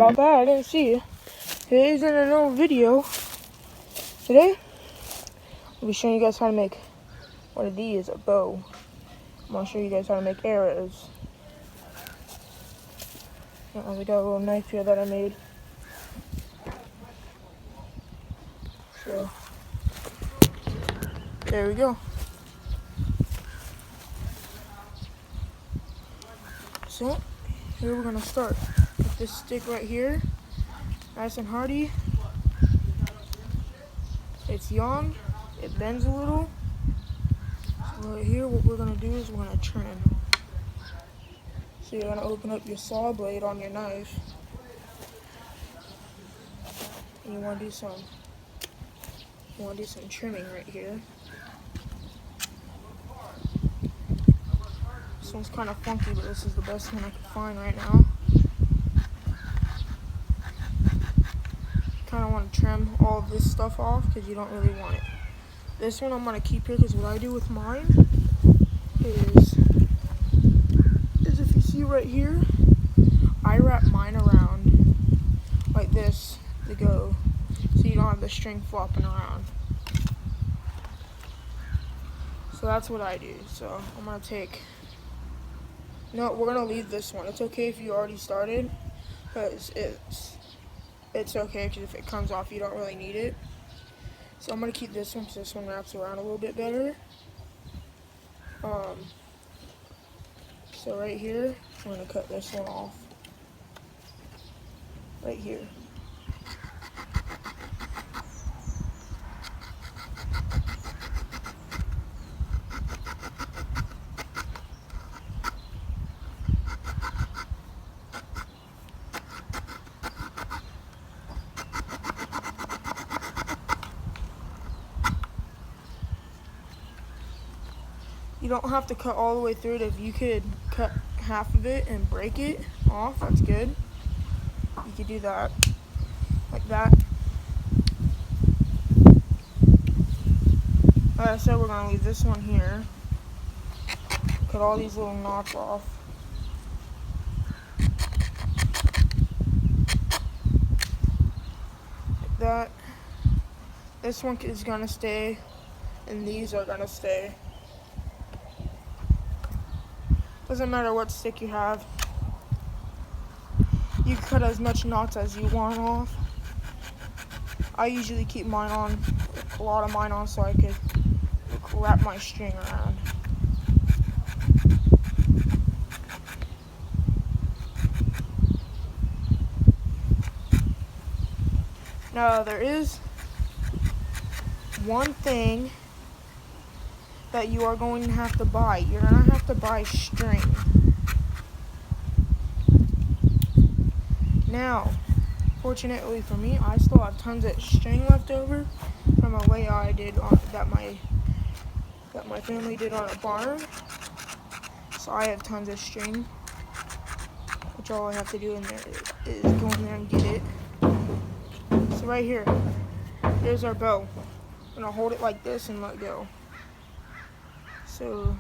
about that. I didn't see you. Today's in a new video. Today, I'll be showing you guys how to make one of these, a bow. I'm going to show you guys how to make arrows. I got a little knife here that I made. So, there we go. So, here we're going to start with this stick right here. Nice and hardy. It's young. It bends a little. So right here, what we're going to do is we're going to trim. So you're going to open up your saw blade on your knife. And you want to do some trimming right here. This one's kind of funky, but this is the best one I can find right now. Kind of want to trim all of this stuff off because you don't really want it. This one I'm going to keep here because what I do with mine is if you see right here, I wrap mine around like this to go so you don't have the string flopping around. So that's what I do. So I'm going to take, no, we're going to leave this one. It's okay if you already started because it's okay because if it comes off you don't really need it. So I'm going to keep this one because this one wraps around a little bit better. So right here, I'm going to cut this one off. Right here. You don't have to cut all the way through it. If you could cut half of it and break it off, that's good. You could do that, like that. Like I said, we're gonna leave this one here. Cut all these little knots off. Like that. This one is gonna stay, and these are gonna stay. Doesn't matter what stick you have. You can cut as much knots as you want off. I usually keep mine on, a lot of mine on, so I could wrap my string around. Now there is one thing that you are going to have to buy. You're going to have to buy string. Now, fortunately for me, I still have tons of string left over from a layout I did on that my family did on a barn. So I have tons of string, which all I have to do in there is go in there and get it. So right here, here's our bow. I'm gonna hold it like this and let go. So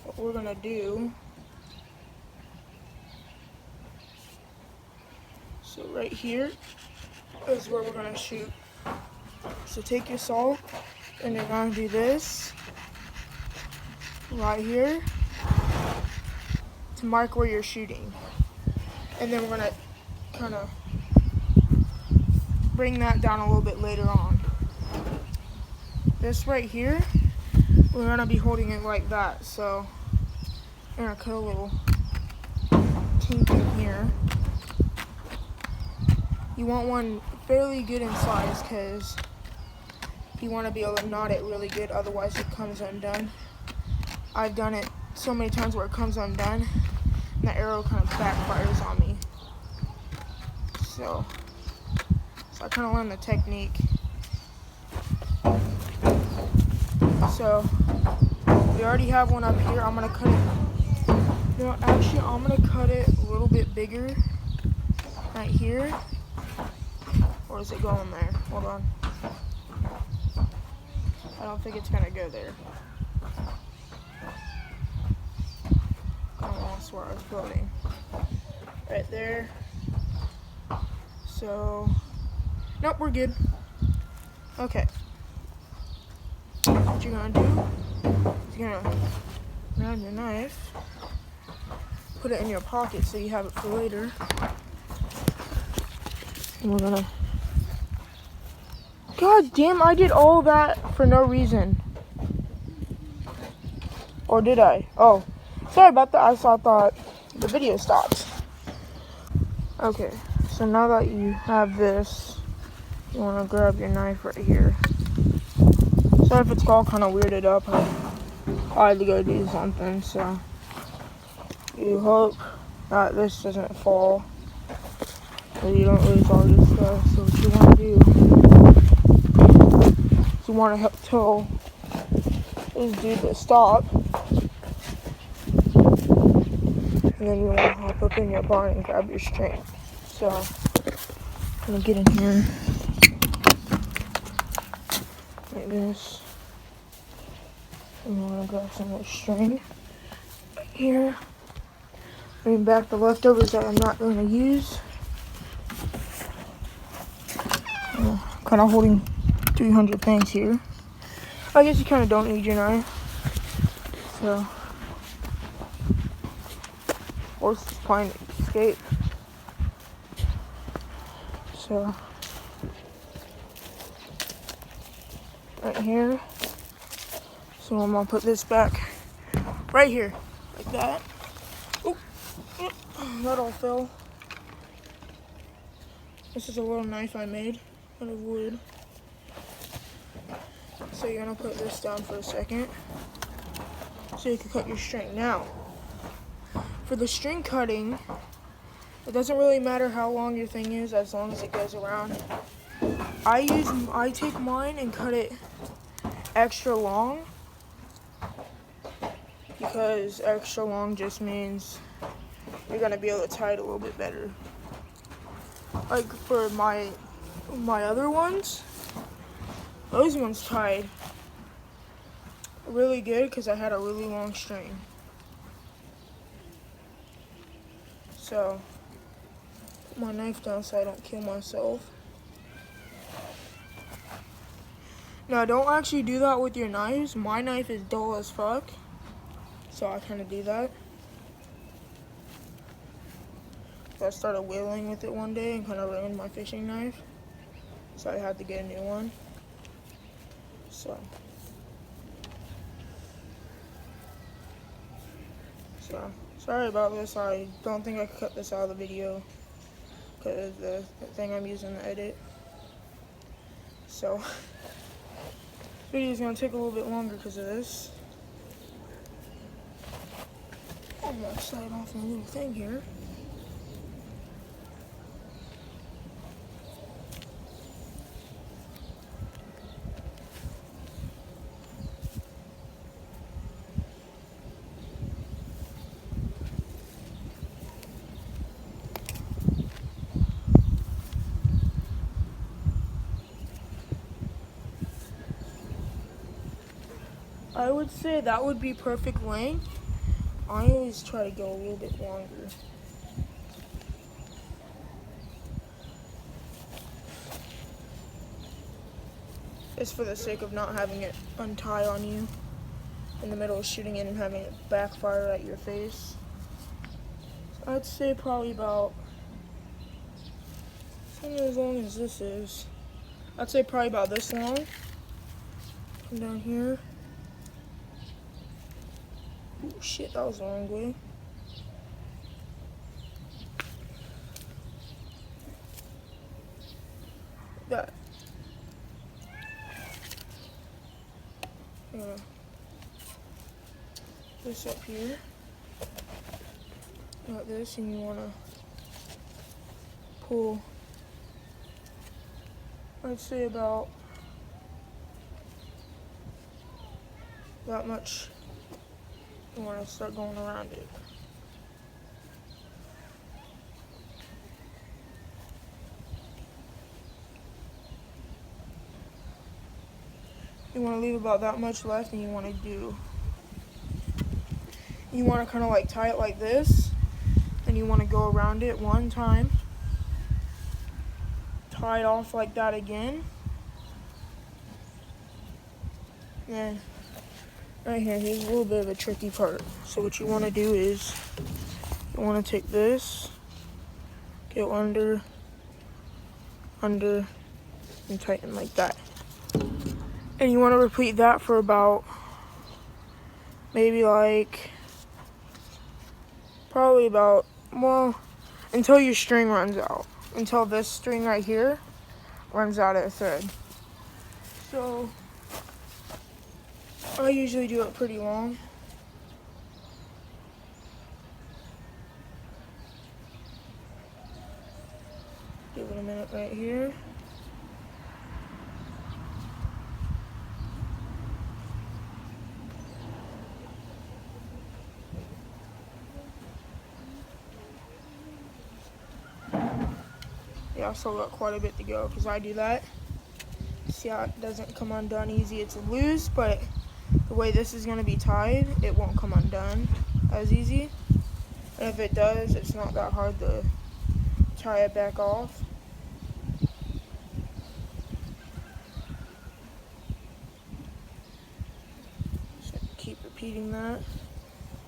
what we're gonna do, so right here is where we're gonna shoot. So take your saw and you're gonna do this right here to mark where you're shooting. And then we're gonna kind of bring that down a little bit later on. This right here, we're gonna be holding it like that. So I'm gonna cut a little kink in here. You want one fairly good in size because you want to be able to knot it really good, otherwise it comes undone. I've done it so many times where it comes undone and the arrow kind of backfires on me. So I kind of learned the technique. So we already have one up here. I'm gonna cut it. No, actually, I'm gonna cut it a little bit bigger right here. Or is it going there? Hold on. I don't think it's gonna go there. I lost where I was building. Right there. So, nope, we're good. Okay. What you're gonna do is you're gonna grab your knife, put it in your pocket so you have it for later. And we're gonna... God damn, I did all that for no reason. Or did I? Oh, sorry about that. I thought the video stopped. Okay, so now that you have this, you want to grab your knife right here. Sorry if it's all kind of weirded up. I had to go do something, so you hope that this doesn't fall, so you don't lose all this stuff. So what you want to do is you want to help tell this dude to stop, and then you want to hop up in your barn and grab your string. So I'm gonna get in here like this. And you want to grab some more string right here. Bring back the leftovers that I'm not going to use. Kind of holding 300 things here. I guess you kind of don't need your knife. So, horse is trying to escape. So, right here. So I'm gonna put this back right here, like that. Oop, that all fell. This is a little knife I made out of wood. So you're gonna put this down for a second, so you can cut your string. Now, for the string cutting, it doesn't really matter how long your thing is as long as it goes around. I take mine and cut it extra long, because extra long just means you're gonna be able to tie it a little bit better. Like for my other ones, those ones tied really good because I had a really long string. So put my knife down so I don't kill myself. Now don't actually do that with your knives. My knife is dull as fuck, so I kind of do that. I started whaling with it one day and kind of ruined my fishing knife, so I had to get a new one. So sorry about this. I don't think I could cut this out of the video because the thing I'm using to edit. So this video is gonna take a little bit longer because of this. I'm gonna slide off my little thing here. I would say that would be perfect length. I always try to go a little bit longer. Just for the sake of not having it untie on you in the middle of shooting it and having it backfire at your face. So I'd say probably about, something as long as this is, I'd say probably about this long. Come down here. Oh shit, that was the wrong way. That. This up here. Got this, and you want to pull, I'd say about that much. You want to start going around it. You want to leave about that much left, and you want to kind of like tie it like this, and you want to go around it one time, tie it off like that again. And right here, here's a little bit of a tricky part. So what you want to do is you want to take this, go under, and tighten like that. And you want to repeat that for about maybe like probably about, well, until your string runs out. Until this string right here runs out of thread. So I usually do it pretty long. Give it a minute right here. Yeah, I still got quite a bit to go because I do that. See how it doesn't come undone easy? It's loose, but the way this is going to be tied, it won't come undone as easy. And if it does, it's not that hard to tie it back off. So keep repeating that.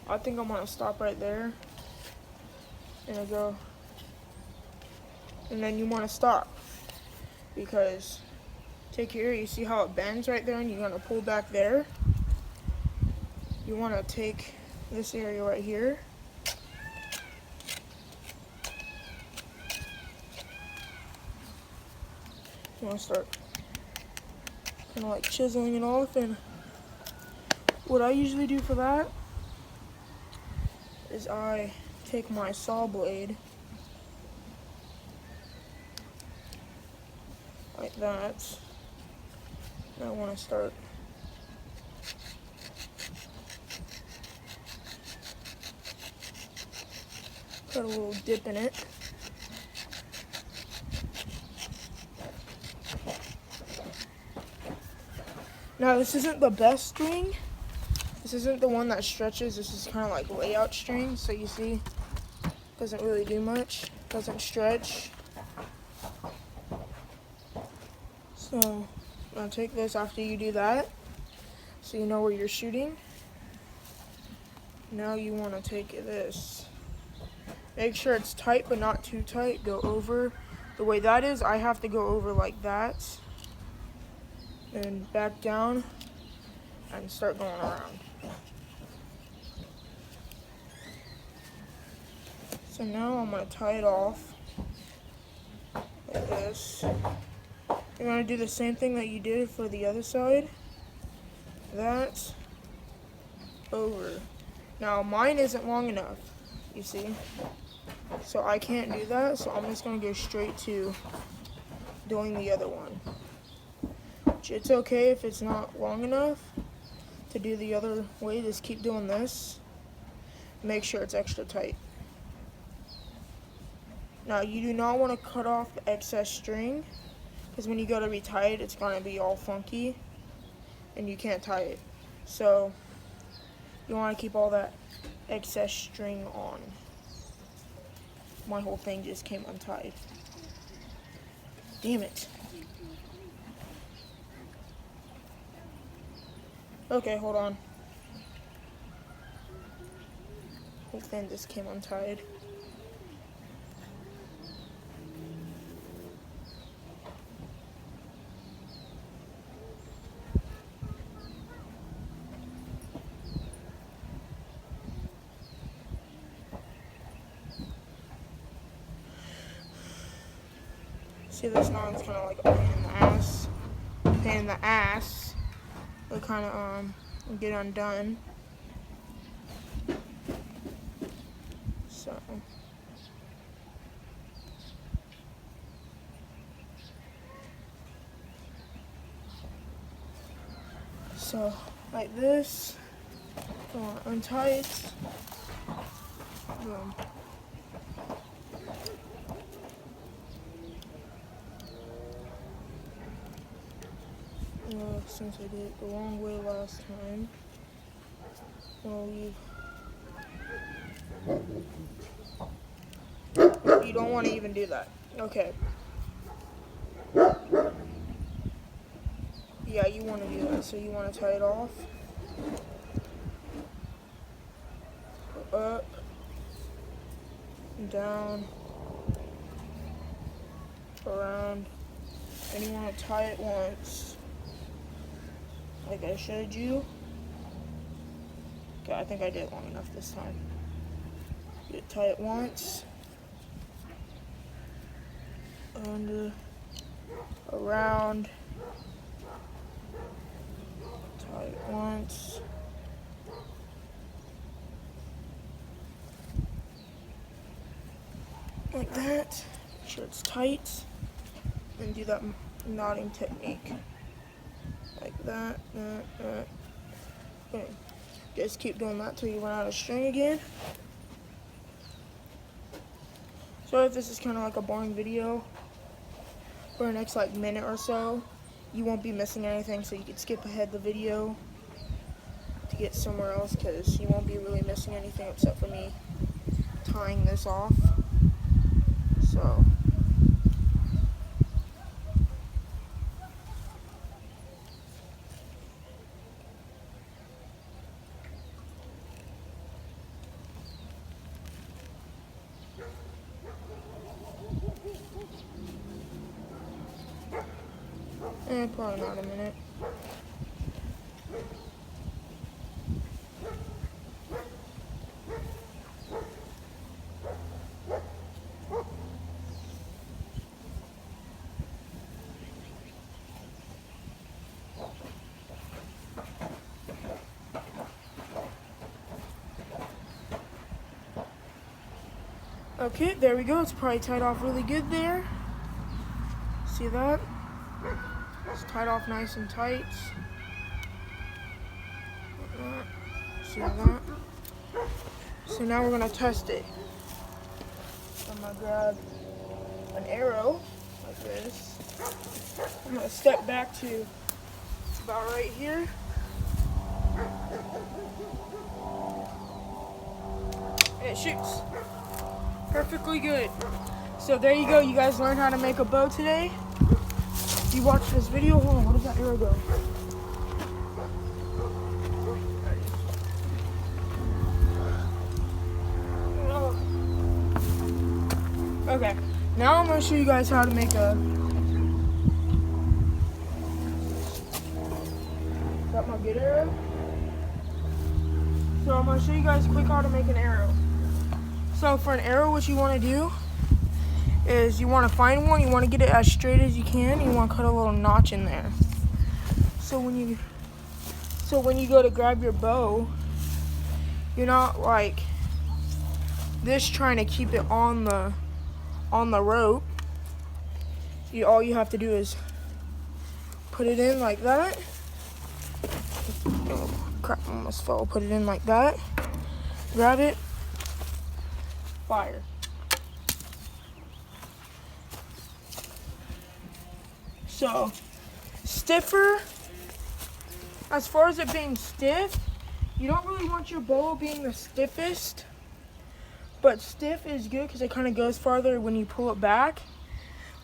I think I'm going to stop right there. And I'll go. And then you want to stop. Because take here, you see how it bends right there and you're going to pull back there. You want to take this area right here. You want to start kind of like chiseling it off. And what I usually do for that is I take my saw blade like that. And I want to start put a little dip in it. Now this isn't the best string. This isn't the one that stretches. This is kind of like layout string. So you see, doesn't really do much. Doesn't stretch. So I'm gonna take this after you do that, so you know where you're shooting. Now you want to take this. Make sure it's tight, but not too tight. Go over. The way that is, I have to go over like that. And back down. And start going around. So now I'm going to tie it off. Like this. You're going to do the same thing that you did for the other side. That. Over. Now mine isn't long enough. You see? So I can't do that, so I'm just going to go straight to doing the other one. Which it's okay if it's not long enough to do the other way. Just keep doing this. Make sure it's extra tight. Now you do not want to cut off the excess string, because when you go to retie it, it's going to be all funky and you can't tie it. So you want to keep all that excess string on. My whole thing just came untied. Damn it. Okay, hold on. Whole thing just came untied. See, this knot's kind of like a pain in the ass. Pain in the ass. But kind of get undone. So like this. Go on, untie it. Boom. Since I did it the wrong way last time, I'll leave. You don't want to even do that. Okay. Yeah, you want to do that. So you want to tie it off. Up, down, around, and you want to tie it once, like I showed you. Okay, I think I did it long enough this time. You tie it once, under, around, tie it once. Like that, make sure it's tight, and do that knotting technique. Like that, boom. Just keep doing that till you run out of string again. So if this is kind of like a boring video, for the next like minute or so, you won't be missing anything, so you can skip ahead the video to get somewhere else, because you won't be really missing anything except for me tying this off. So probably not a minute. Okay, there we go. It's probably tied off really good there. See that? It's tied off nice and tight. Like that. See that? So now we're gonna test it. I'm gonna grab an arrow like this. I'm gonna step back to about right here. And it shoots. Perfectly good. So there you go. You guys learned how to make a bow today. If you watched this video, hold on, where does that arrow go? Okay, now I'm going to show you guys how to make a... Got my good arrow? So I'm going to show you guys quick how to make an arrow. So for an arrow, what you want to do is you want to find one, you want to get it as straight as you can, and you want to cut a little notch in there. So when you go to grab your bow, you're not like this trying to keep it on the rope. All you have to do is put it in like that. Oh crap, I almost fell. Put it in like that. Grab it. Fire. So, stiffer, as far as it being stiff, you don't really want your bow being the stiffest, but stiff is good because it kind of goes farther when you pull it back.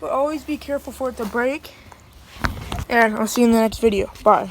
But always be careful for it to break, and I'll see you in the next video. Bye.